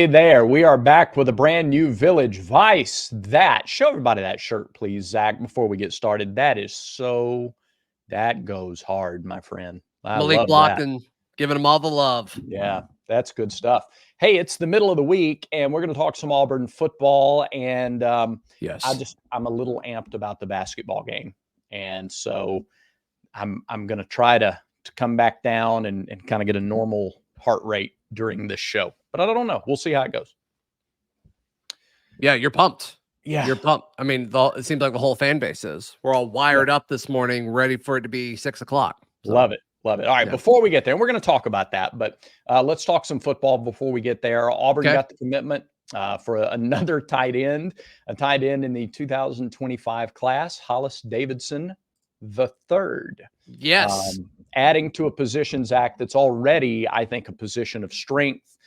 Hey there, we are back with a brand new Village Vice. Show everybody that shirt, please, Zach, before we get started. That goes hard, my friend. I Malik love that. Blockton giving them all the love. Yeah, that's good stuff. Hey, it's the middle of the week, and we're going to talk some Auburn football. And Yes. I'm a little amped about the basketball game, and so I'm going to try to come back down and kind of get a normal heart rate during this show. But I don't know. We'll see how it goes. Yeah, you're pumped. Yeah. You're pumped. I mean, it seems like the whole fan base is. We're all wired up this morning, ready for it to be 6 o'clock. So, love it. All right, before we get there, we're going to talk about that, but let's talk some football before we get there. Auburn got the commitment for another tight end, a tight end in the 2025 class, Hollis Davidson the third. Yes. Adding to a position, Zach, that's already, I think, a position of strength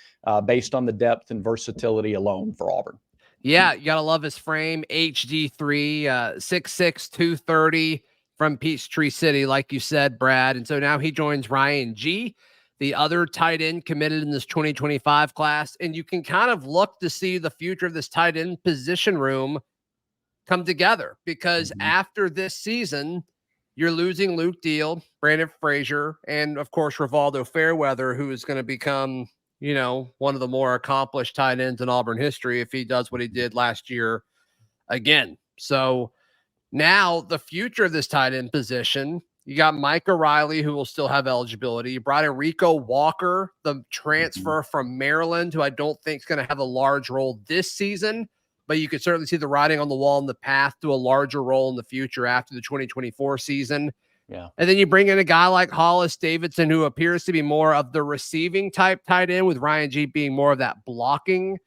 based on the depth and versatility alone for Auburn. Yeah, you got to love his frame. HD3, 6'6", 230 from Peachtree City, like you said, Brad. And so now he joins Ryan G, the other tight end committed in this 2025 class. And you can kind of look to see the future of this tight end position room come together because after this season, you're losing Luke Deal, Brandon Frazier, and of course, Rivaldo Fairweather, who is going to become, one of the more accomplished tight ends in Auburn history if he does what he did last year again. So now the future of this tight end position, you got Mike O'Reilly, who will still have eligibility. You brought in Rico Walker, the transfer from Maryland, who I don't think is going to have a large role this season, but you could certainly see the writing on the wall in the path to a larger role in the future after the 2024 season. Yeah. And then you bring in a guy like Hollis Davidson, who appears to be more of the receiving type tight end, with Ryan G being more of that blocking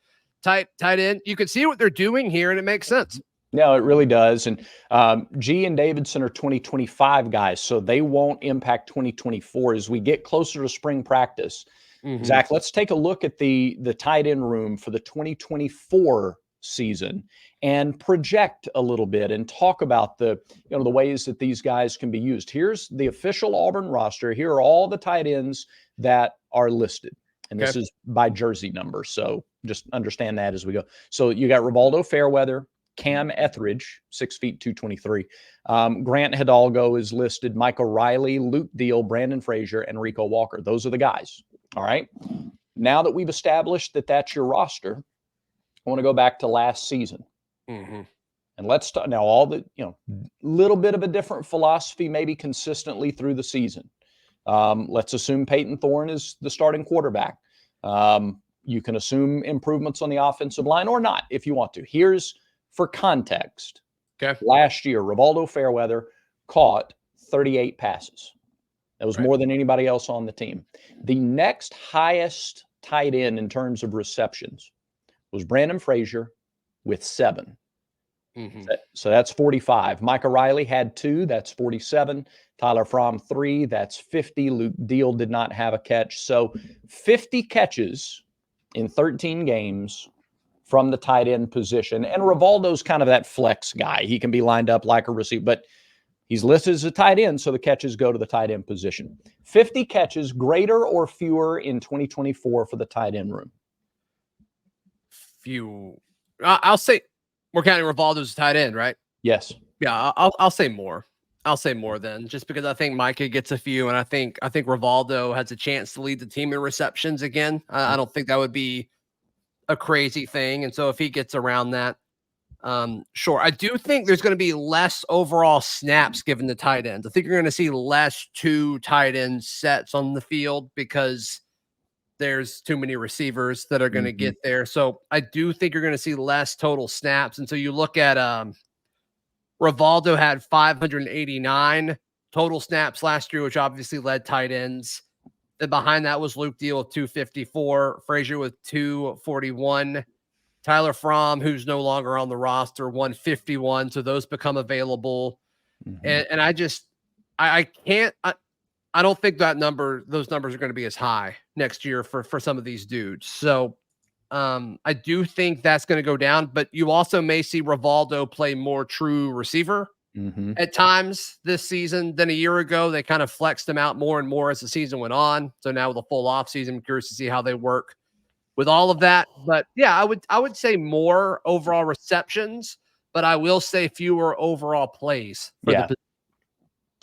type tight end. You can see what they're doing here, and it makes sense. No, it really does. And G and Davidson are 2025 guys, so they won't impact 2024 as we get closer to spring practice. Zach, let's take a look at the tight end room for the 2024 season and project a little bit and talk about the ways that these guys can be used. Here's the official Auburn roster. Here are all the tight ends that are listed. And this is by jersey number. So just understand that as we go. So you got Rivaldo Fairweather, Cam Etheridge, 6 feet, 223. Grant Hidalgo is listed, Michael Riley, Luke Deal, Brandon Frazier, and Rico Walker. Those are the guys. All right. Now that we've established that that's your roster, I want to go back to last season. And let's start now. All the, little bit of a different philosophy, maybe consistently through the season. Let's assume Peyton Thorne is the starting quarterback. You can assume improvements on the offensive line or not if you want to. Here's for context. Last year, Rivaldo Fairweather caught 38 passes. That was more than anybody else on the team. The next highest tight end in terms of receptions was Brandon Frazier with 7. So that's 45. Mike O'Reilly had 2. That's 47. Tyler Fromm 3. That's 50. Luke Deal did not have a catch. So 50 catches in 13 games from the tight end position. And Rivaldo's kind of that flex guy. He can be lined up like a receiver, but he's listed as a tight end, so the catches go to the tight end position. 50 catches, greater or fewer in 2024 for the tight end room? Few. I'll say we're counting Rivaldo as a tight end, right? Yes. Yeah, I'll say more. I'll say more then, just because I think Micah gets a few, and I think Rivaldo has a chance to lead the team in receptions again. I don't think that would be a crazy thing, and so if he gets around that, sure. I do think there's going to be less overall snaps given to tight ends. I think you're going to see less 2 tight end sets on the field because there's too many receivers that are going to get there. So I do think you're going to see less total snaps. And so you look at Rivaldo had 589 total snaps last year, which obviously led tight ends. Then behind that was Luke Deal with 254, Frazier with 241, Tyler Fromm, who's no longer on the roster, 151. So those become available. And I don't think those numbers are going to be as high next year for some of these dudes. So I do think that's going to go down, but you also may see Rivaldo play more true receiver at times this season than a year ago. They kind of flexed him out more and more as the season went on. So now with a full off season, I'm curious to see how they work with all of that. But yeah, I would say more overall receptions, but I will say fewer overall plays for the.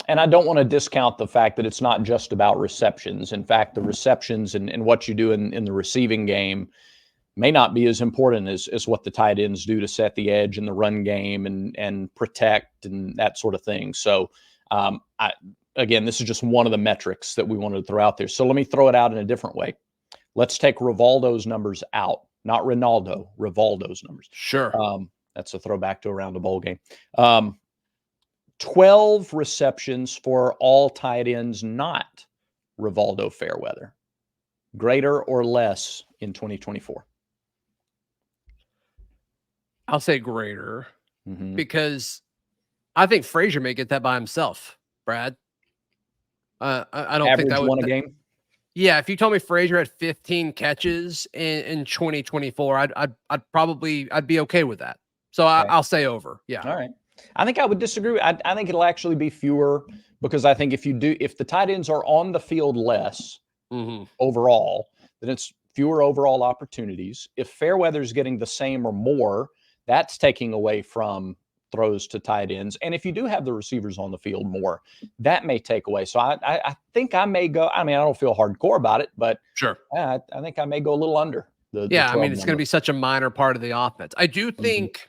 And I don't want to discount the fact that it's not just about receptions. In fact, the receptions and what you do in the receiving game may not be as important as what the tight ends do to set the edge in the run game and protect and that sort of thing. So, again, this is just one of the metrics that we wanted to throw out there. So let me throw it out in a different way. Let's take Rivaldo's numbers out, not Ronaldo, Rivaldo's numbers. Sure. That's a throwback to around a bowl game. 12 receptions for all tight ends, not Rivaldo Fairweather. Greater or less in 2024? I'll say greater because I think Frazier may get that by himself, Brad. I don't Average think that would one a game. Yeah, if you told me Frazier had 15 catches in 2024, I'd be okay with that. So I'll say over. Yeah. All right. I think I would disagree. I think it'll actually be fewer because I think if the tight ends are on the field less overall, then it's fewer overall opportunities. If Fairweather's getting the same or more, that's taking away from throws to tight ends. And if you do have the receivers on the field more, that may take away. So I think I may go. I mean, I don't feel hardcore about it, but sure. I think I may go a little under the. Yeah, I mean, it's going to be such a minor part of the offense. I do think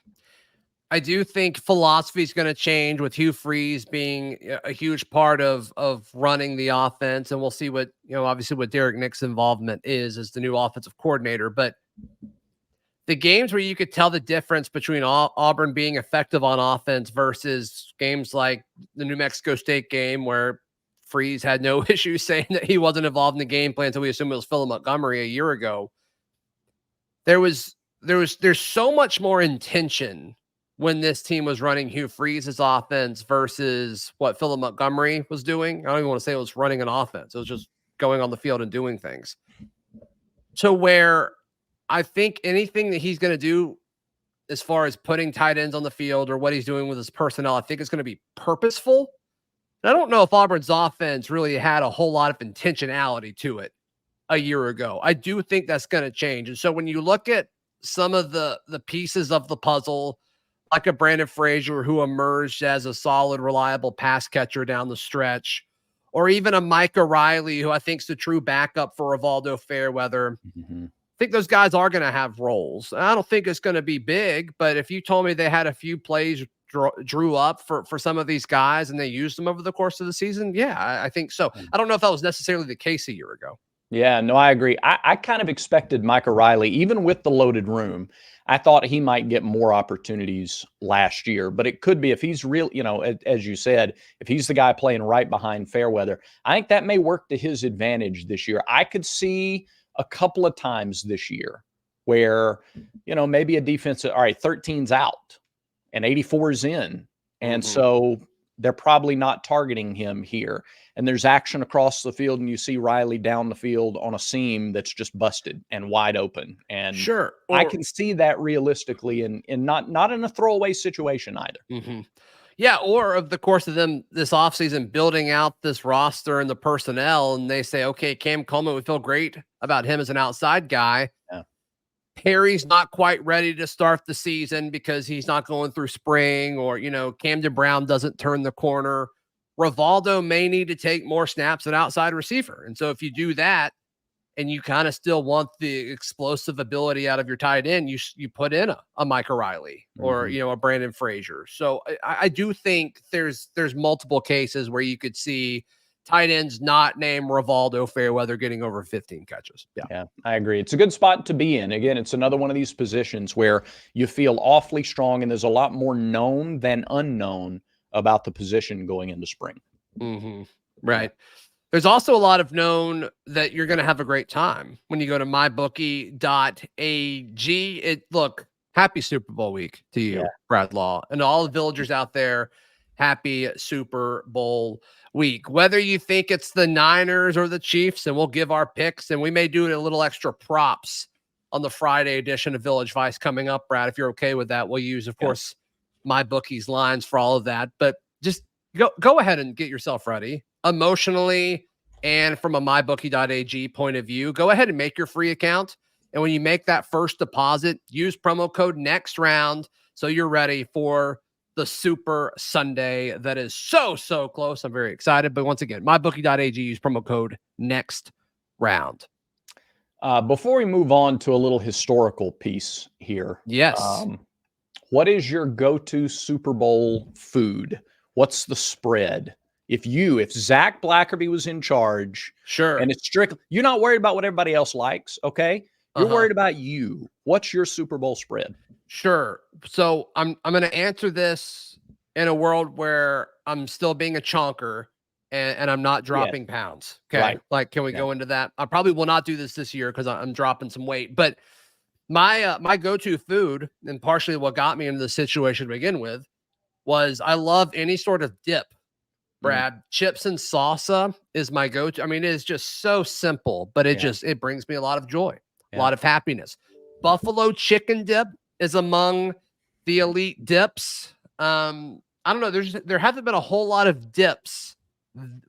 philosophy is going to change with Hugh Freeze being a huge part of running the offense, and we'll see what obviously what Derek Nick's involvement is as the new offensive coordinator. But the games where you could tell the difference between Auburn being effective on offense versus games like the New Mexico State game where Freeze had no issue saying that he wasn't involved in the game plan until we assumed it was Philip Montgomery a year ago. There's so much more intention when this team was running Hugh Freeze's offense versus what Philip Montgomery was doing. I don't even want to say it was running an offense. It was just going on the field and doing things. To where I think anything that he's going to do as far as putting tight ends on the field or what he's doing with his personnel, I think it's going to be purposeful. And I don't know if Auburn's offense really had a whole lot of intentionality to it a year ago. I do think that's going to change. And so when you look at some of the pieces of the puzzle, like a Brandon Frazier who emerged as a solid, reliable pass catcher down the stretch, or even a Micah Riley, who I think is the true backup for Rivaldo Fairweather. I think those guys are going to have roles. I don't think it's going to be big, but if you told me they had a few plays drew up for some of these guys and they used them over the course of the season, yeah, I think so. I don't know if that was necessarily the case a year ago. Yeah, no, I agree. I kind of expected Micah Riley, even with the loaded room, I thought he might get more opportunities last year, but it could be if he's real, as you said, if he's the guy playing right behind Fairweather, I think that may work to his advantage this year. I could see a couple of times this year where, maybe a defense, all right, 13's out and 84 is in. And so they're probably not targeting him here. And there's action across the field, and you see Riley down the field on a seam that's just busted and wide open. And sure, I can see that realistically and not in a throwaway situation either. Yeah, or of the course of them this offseason building out this roster and the personnel, and they say, okay, Cam Coleman, we feel great about him as an outside guy. Yeah. Perry's not quite ready to start the season because he's not going through spring, or, Camden Brown doesn't turn the corner. Rivaldo may need to take more snaps at outside receiver. And so if you do that and you kind of still want the explosive ability out of your tight end, you put in a Micah Riley or, a Brandon Frazier. So I do think there's multiple cases where you could see tight ends not named Rivaldo Fairweather getting over 15 catches. Yeah, I agree. It's a good spot to be in. Again, it's another one of these positions where you feel awfully strong and there's a lot more known than unknown about the position going into spring. Right. There's also a lot of known that you're going to have a great time when you go to mybookie.ag. Look, happy Super Bowl week to you, Brad Law, and all the villagers out there. Happy Super Bowl week. Whether you think it's the Niners or the Chiefs, and we'll give our picks, and we may do a little extra props on the Friday edition of Village Vice coming up, Brad. If you're okay with that, we'll use, of course, my bookie's lines for all of that. But just go ahead and get yourself ready emotionally and from a mybookie.ag point of view. Go ahead and make your free account. And when you make that first deposit, use promo code next round so you're ready for the Super Sunday that is so close. I'm very excited. But once again, mybookie.ag, use promo code next round. Before we move on to a little historical piece here. Yes. What is your go-to Super Bowl food? What's the spread? If Zach Blackerby was in charge, sure, and it's strictly, you're not worried about what everybody else likes, okay? You're worried about you. What's your Super Bowl spread? Sure. So I'm going to answer this in a world where I'm still being a chonker and I'm not dropping pounds. Okay. Right. Like, can we go into that? I probably will not do this year because I'm dropping some weight. But my go-to food, and partially what got me into the situation to begin with, was I love any sort of dip. Brad, chips and salsa is my go-to. I mean, it is just so simple, but it brings me a lot of joy, a lot of happiness. Buffalo chicken dip is among the elite dips. I don't know. There haven't been a whole lot of dips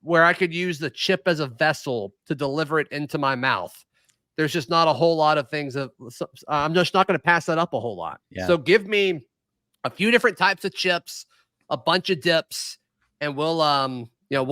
where I could use the chip as a vessel to deliver it into my mouth. There's just not a whole lot of things that I'm just not going to pass that up a whole lot. Yeah. So give me a few different types of chips, a bunch of dips, and we'll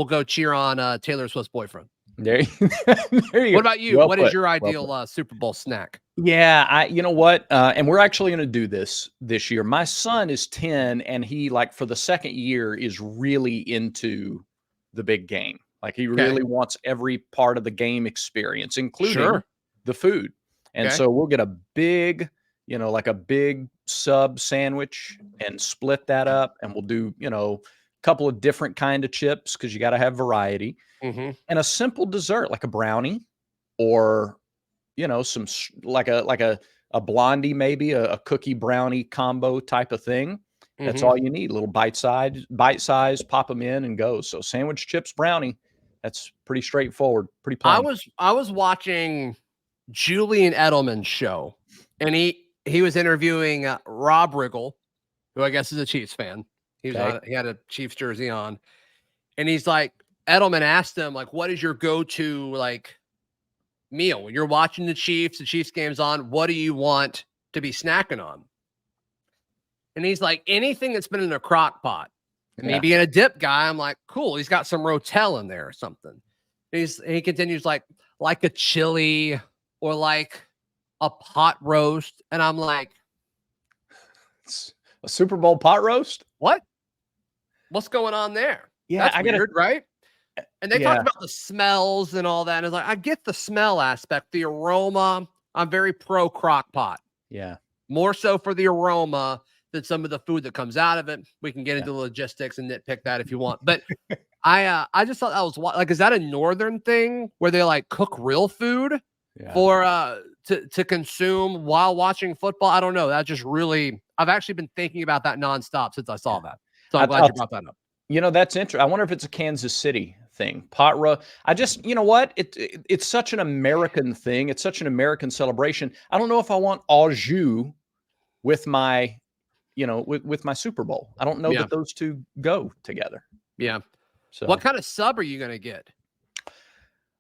go cheer on Taylor Swift's boyfriend. There you go. What about you? What is your ideal Super Bowl snack? Yeah, you know what? And we're actually going to do this year. My son is 10, and he, like, for the second year, is really into the big game. Like, he really wants every part of the game experience, including the food. And so we'll get a big, like a big sub sandwich and split that up, and we'll do, a couple of different kind of chips because you got to have variety, and a simple dessert like a brownie, or some like a blondie, maybe a cookie brownie combo type of thing. That's all you need. A little bite size, pop them in and go. So sandwich, chips, brownie. That's pretty straightforward. Pretty plain. I was watching Julian Edelman's show, and he was interviewing Rob Riggle, who I guess is a Chiefs fan. He had a Chiefs jersey on, and he's like, Edelman asked him, like, what is your go-to, like, meal when you're watching the Chiefs game's on? What do you want to be snacking on? And he's like, anything that's been in a crock pot. Maybe in a dip guy, I'm like, cool, he's got some Rotel in there or something. He continues like a chili or like a pot roast, and I'm like, a Super Bowl pot roast? What's going on there? Yeah, that's weird, right? And they talked about the smells and all that. And it's like, I get the smell aspect, the aroma. I'm very pro crock pot. Yeah. More so for the aroma than some of the food that comes out of it. We can get into the logistics and nitpick that if you want. But I just thought that was like, is that a northern thing where they like cook real food for to consume while watching football? I don't know. That just really, I've actually been thinking about that nonstop since I saw that. So I'm glad you brought that up. That's interesting. I wonder if it's a Kansas City thing. Pot roast. I just, what? It's such an American thing. It's such an American celebration. I don't know if I want au jus with my, with my Super Bowl. I don't know that those two go together. Yeah. So what kind of sub are you going to get?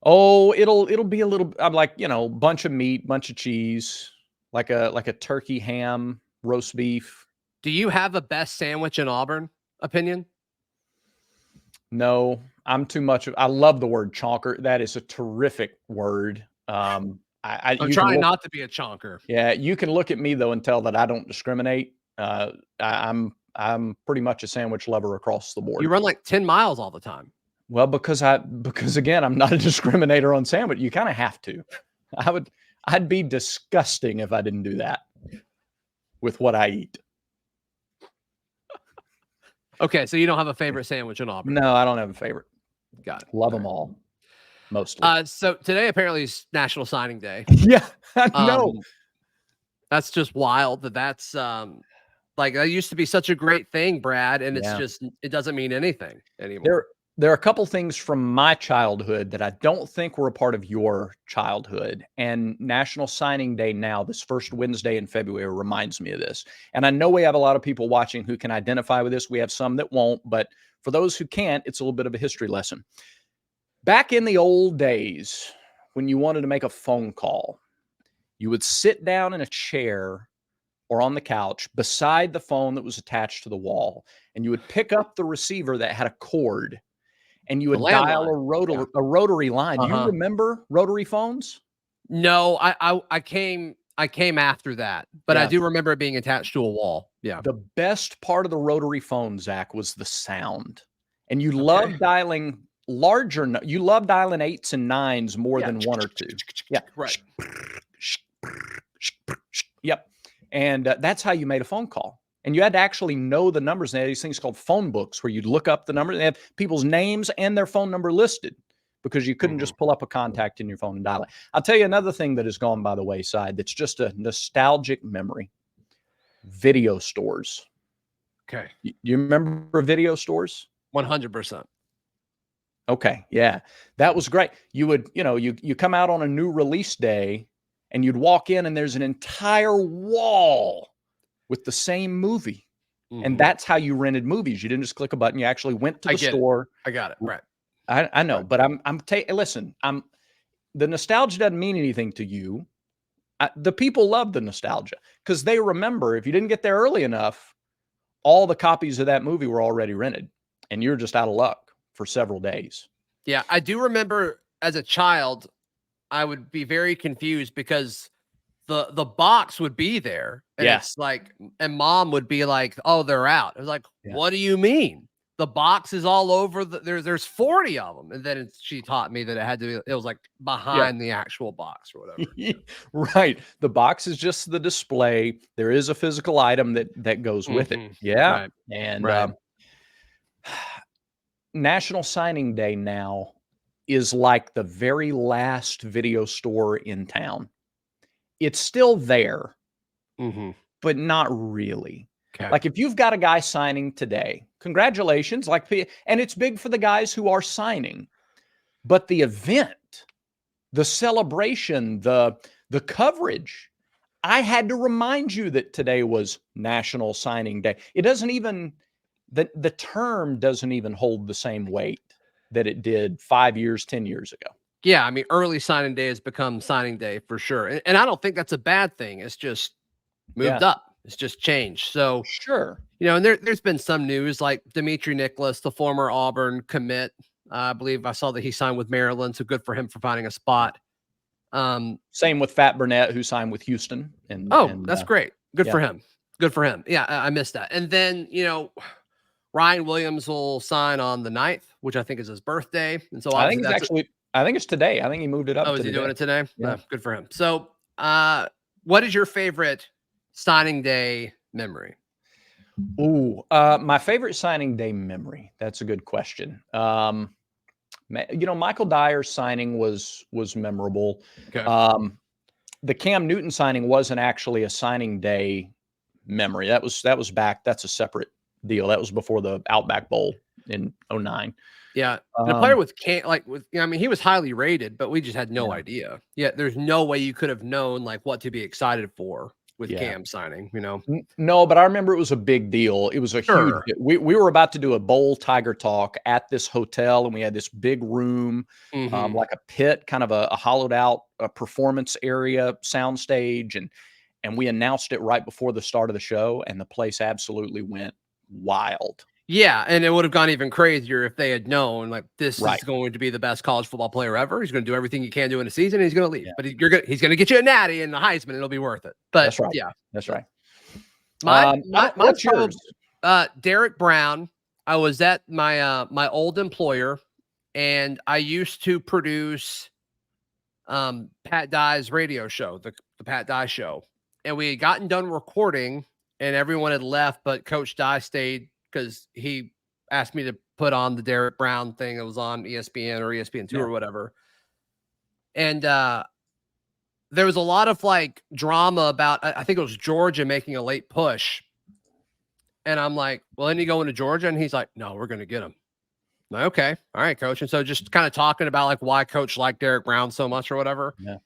Oh, it'll be a little, I'm like, bunch of meat, bunch of cheese, like a turkey ham, roast beef. Do you have a best sandwich in Auburn opinion? No, I'm too much. I love the word chonker. That is a terrific word. I'm trying not to be a chonker. Yeah, you can look at me though and tell that I don't discriminate. I'm pretty much a sandwich lover across the board. You run like 10 miles all the time. Well, because again, I'm not a discriminator on sandwich. You kind of have to. I'd be disgusting if I didn't do that with what I eat. Okay, so you don't have a favorite sandwich in Auburn? No, I don't have a favorite. Got it. Love them all, mostly. So today apparently is National Signing Day. Yeah, I know. That's just wild. That's like that used to be such a great thing, Brad, and it's just it doesn't mean anything anymore. There are a couple things from my childhood that I don't think were a part of your childhood. And National Signing Day now, this first Wednesday in February, reminds me of this. And I know we have a lot of people watching who can identify with this. We have some that won't. But for those who can't, it's a little bit of a history lesson. Back in the old days, when you wanted to make a phone call, You would sit down in a chair or on the couch beside the phone that was attached to the wall, and you would pick up the receiver that had a cord, and you The would dial landline. a rotary line. Do you Uh-huh. remember rotary phones? No, I came after that, but I Yeah. do remember it being attached to a wall. Yeah. The best part of the rotary phone, Zach, was the sound. And you Okay. love dialing you love dialing 8s and 9s more Yeah. than 1 or 2. Yeah. Right. Yep. And that's how you made a phone call. And you had to actually know the numbers. They had these things called phone books where you'd look up the numbers. They have people's names and their phone number listed because you couldn't just pull up a contact in your phone and dial it. I'll tell you another thing that has gone by the wayside that's just a nostalgic memory. Video stores. Okay. You remember video stores? 100%. Okay, yeah. That was great. You would, you come out on a new release day and you'd walk in and there's an entire wall with the same movie. And that's how you rented movies. You didn't just click a button. You actually went to the store. I got it. Right. I know, Right. but listen, the nostalgia doesn't mean anything to you. The people love the nostalgia because they remember if you didn't get there early enough, all the copies of that movie were already rented and you're just out of luck for several days. Yeah, I do remember as a child, I would be very confused because the box would be there and it's like, and mom would be like, "Oh, they're out." It was like, "What do you mean? The box is all over there's 40 of them." And then she taught me that it was like behind the actual box or whatever. Right. The box is just the display. There is a physical item that goes with it. Yeah. Right. And National Signing Day now is like the very last video store in town. It's still there, but not really. Okay. Like if you've got a guy signing today, congratulations. And it's big for the guys who are signing, but the event, the celebration, the coverage, I had to remind you that today was National Signing Day. It doesn't even, the term doesn't even hold the same weight that it did 5 years, 10 years ago. Yeah, I mean, early signing day has become signing day for sure. And I don't think that's a bad thing. It's just moved up. It's just changed. So, Sure. and there's been some news like Dimitri Nicholas, the former Auburn commit. I believe I saw that he signed with Maryland. So good for him for finding a spot. Same with Fat Burnett, who signed with Houston. That's great. Good for him. Good for him. Yeah, I missed that. And then, Ryan Williams will sign on the 9th, which I think is his birthday. And so I think it's today. I think he moved it up. Oh, is he doing it today? Yeah. Good for him. So, what is your favorite signing day memory? Ooh, my favorite signing day memory. That's a good question. Michael Dyer's signing was memorable. Okay. The Cam Newton signing wasn't actually a signing day memory. That was back. That's a separate deal. That was before the Outback Bowl in 2009. Yeah. And a player with Cam, he was highly rated, but we just had no idea. Yeah. There's no way you could have known what to be excited for with Cam signing, No, but I remember it was a big deal. It was a huge, we were about to do a bowl Tiger talk at this hotel and we had this big room, like a pit, kind of a hollowed out performance area soundstage. And we announced it right before the start of the show and the place absolutely went wild. Yeah, and it would have gone even crazier if they had known this is going to be the best college football player ever. He's going to do everything he can do in a season, and he's going to leave. But he's going to get you a natty and the Heisman, and it'll be worth it. But that's right. Yeah, that's right. What's yours? Derek Brown. I was at my old employer, and I used to produce Pat Dye's radio show, the Pat Dye Show, and we had gotten done recording, and everyone had left, but Coach Dye stayed because he asked me to put on the Derek Brown thing that was on ESPN or ESPN2 or whatever. And there was a lot of drama about, I think it was Georgia making a late push. And I'm like, well, isn't he going to Georgia? And he's like, no, we're going to get him. Like, okay. All right, coach. And so just kind of talking about why coach liked Derek Brown so much or whatever. Yeah.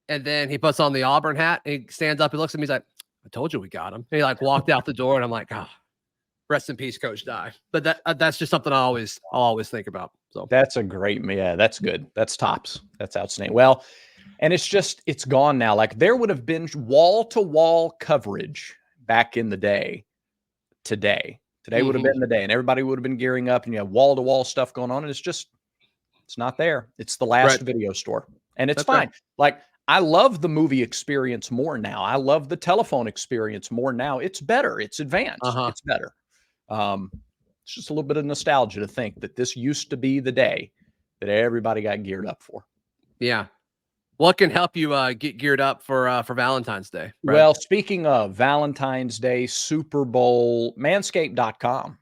And then he puts on the Auburn hat. And he stands up. He looks at me. He's like, I told you we got him. And he walked out the door. And I'm like, oh, rest in peace, Coach Dye. But that's just something I'll always think about. So that's a great, that's good. That's tops. That's outstanding. Well, And it's gone now. Like there would have been wall-to-wall coverage back in the day. Today would have been the day, and everybody would have been gearing up, and you have wall-to-wall stuff going on, and it's not there. It's the last video store, and it's fine. Right. Like I love the movie experience more now. I love the telephone experience more now. It's better. It's advanced. It's better. It's just a little bit of nostalgia to think that this used to be the day that everybody got geared up for. Yeah. What can help you get geared up for Valentine's Day? Right? Well, speaking of Valentine's Day, Super Bowl, manscaped.com.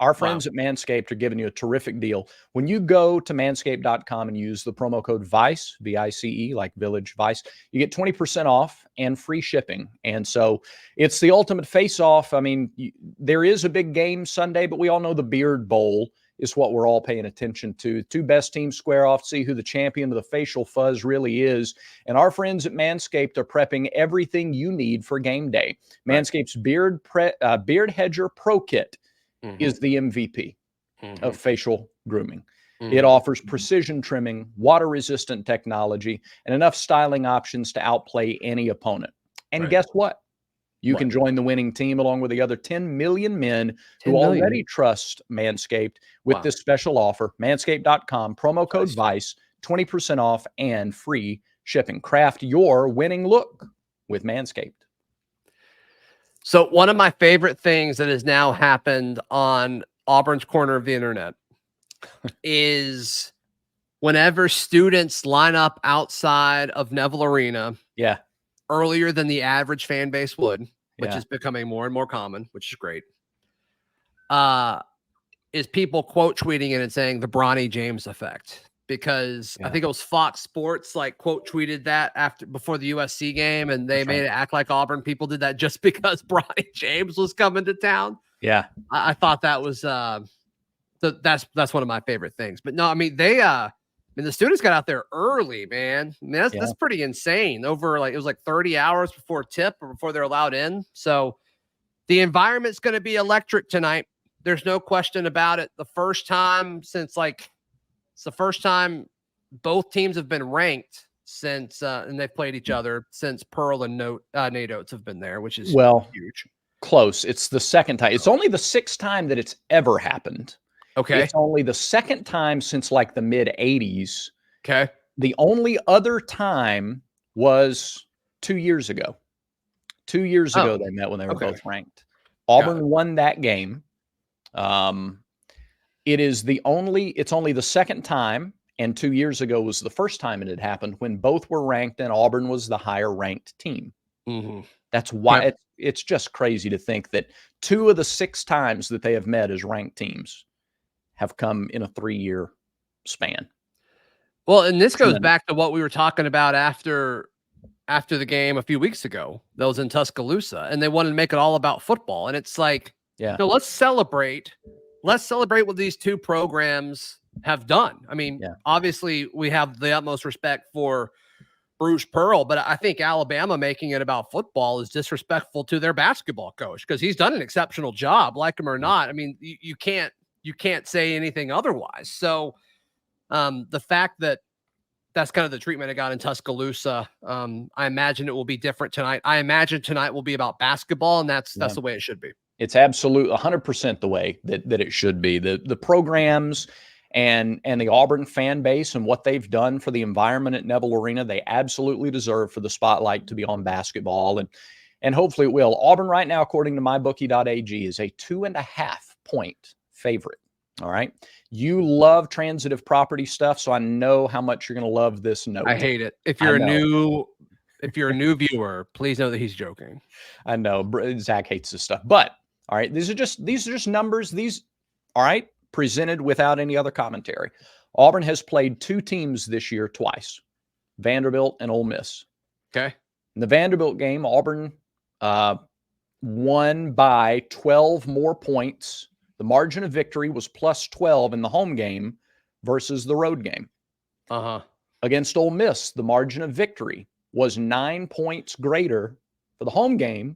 Our friends at Manscaped are giving you a terrific deal. When you go to manscaped.com and use the promo code VICE, V-I-C-E, like Village Vice, you get 20% off and free shipping. And so it's the ultimate face-off. I mean, there is a big game Sunday, but we all know the Beard Bowl is what we're all paying attention to. Two best teams square off, see who the champion of the facial fuzz really is. And our friends at Manscaped are prepping everything you need for game day. Manscaped's Beard Hedger Pro Kit is the MVP of facial grooming. It offers precision trimming, water-resistant technology, and enough styling options to outplay any opponent. And guess what? You can join the winning team along with the other 10 million men who already trust Manscaped with this special offer. Manscaped.com, promo code VICE, 20% off and free shipping. Craft your winning look with Manscaped. So one of my favorite things that has now happened on Auburn's corner of the internet is whenever students line up outside of Neville Arena earlier than the average fan base would, which is becoming more and more common, which is great, is people quote tweeting it and saying the Bronny James effect. Because I think it was Fox Sports like quote tweeted that before the USC game, and they made it act like Auburn people did that just because Bronny James was coming to town. Yeah, I thought that was that's one of my favorite things. But no, I mean the students got out there early, man. I mean, that's pretty insane. Over it was like 30 hours before tip or before they're allowed in. So the environment's going to be electric tonight. There's no question about it. The first time since it's the first time both teams have been ranked since, and they've played each other since Pearl and Nate Oates have been there, which is huge. Close. It's the second time. It's only the sixth time that it's ever happened. Okay. It's only the second time since like the mid 80s. Okay. The only other time was 2 years ago. 2 years ago, they met when they were both ranked. Auburn won that game. It's only the second time, and 2 years ago was the first time it had happened when both were ranked and Auburn was the higher ranked team. That's why it's just crazy to think that 2 of the 6 times that they have met as ranked teams have come in a 3-year span. Well, and this goes back to what we were talking about after the game a few weeks ago. That was in Tuscaloosa, and they wanted to make it all about football. And it's like, let's celebrate. Let's celebrate what these 2 programs have done. I mean, obviously we have the utmost respect for Bruce Pearl, but I think Alabama making it about football is disrespectful to their basketball coach because he's done an exceptional job, like him or not. I mean, you can't say anything otherwise. So the fact that that's kind of the treatment it got in Tuscaloosa, I imagine it will be different tonight. I imagine tonight will be about basketball, and that's the way it should be. It's absolute 100% the way that it should be. The programs and the Auburn fan base and what they've done for the environment at Neville Arena, they absolutely deserve for the spotlight to be on basketball, and hopefully it will. Auburn right now, according to mybookie.ag, is a 2.5-point favorite. All right. You love transitive property stuff, so I know how much you're going to love this note. I hate it. If you're a new viewer, please know that he's joking. I know Zach hates this stuff, but all right, these are just numbers. These, all right, presented without any other commentary. Auburn has played 2 teams this year twice, Vanderbilt and Ole Miss. Okay. In the Vanderbilt game, Auburn won by 12 more points. The margin of victory was plus 12 in the home game versus the road game. Against Ole Miss, the margin of victory was 9 points greater for the home game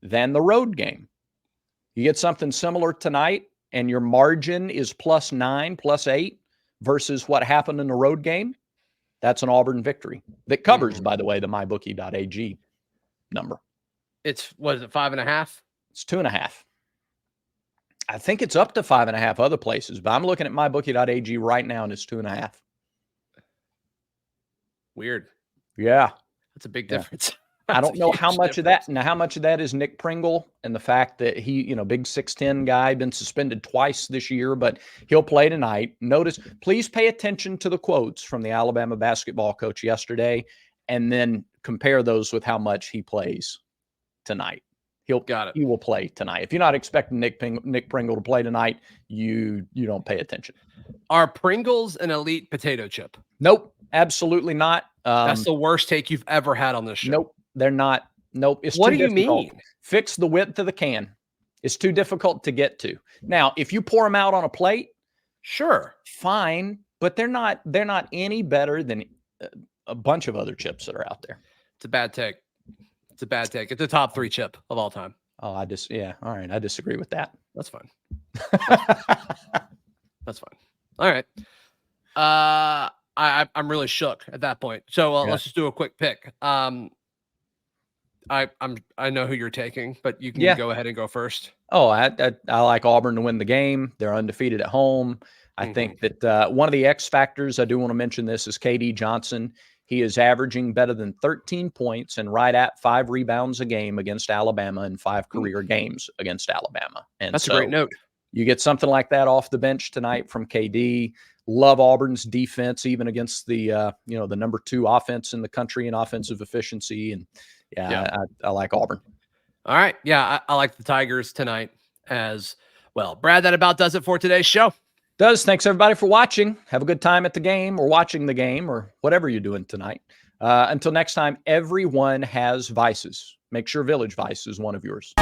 than the road game. You get something similar tonight, and your margin is plus 9, plus 8 versus what happened in the road game. That's an Auburn victory that covers, by the way, the mybookie.ag number. What is it, 5.5? It's 2.5. I think it's up to 5.5 other places, but I'm looking at mybookie.ag right now, and it's 2.5. Weird. Yeah. That's a big difference. I don't know how much of that. Now, how much of that is Nick Pringle and the fact that he, big 6'10" guy, been suspended twice this year, but he'll play tonight. Notice, please pay attention to the quotes from the Alabama basketball coach yesterday, and then compare those with how much he plays tonight. He will play tonight. If you're not expecting Nick Pringle to play tonight, you don't pay attention. Are Pringles an elite potato chip? Nope, absolutely not. That's the worst take you've ever had on this show. Nope, they're not. Nope, it's what too do you difficult. mean? Fix the width of the can. It's too difficult to get to. Now, if you pour them out on a plate, sure, fine, but they're not any better than a bunch of other chips that are out there. It's a bad take. It's a bad take. It's a top 3 chip of all time. Oh, all right. I disagree with that. That's fine. That's fine. All right. I'm really shook at that point. So let's just do a quick pick. I know who you're taking, but you can go ahead and go first. Oh, I like Auburn to win the game. They're undefeated at home. I think that one of the X factors, I do want to mention this, is KD Johnson. He is averaging better than 13 points and right at 5 rebounds a game against Alabama in 5 career games against Alabama. And that's a great note. You get something like that off the bench tonight from KD. Love Auburn's defense, even against the the number 2 offense in the country in offensive efficiency. And I like Auburn. All right. Yeah, I like the Tigers tonight as well. Brad, that about does it for today's show. Thanks everybody for watching. Have a good time at the game or watching the game or whatever you're doing tonight. Until next time, everyone has vices. Make sure Village Vice is one of yours.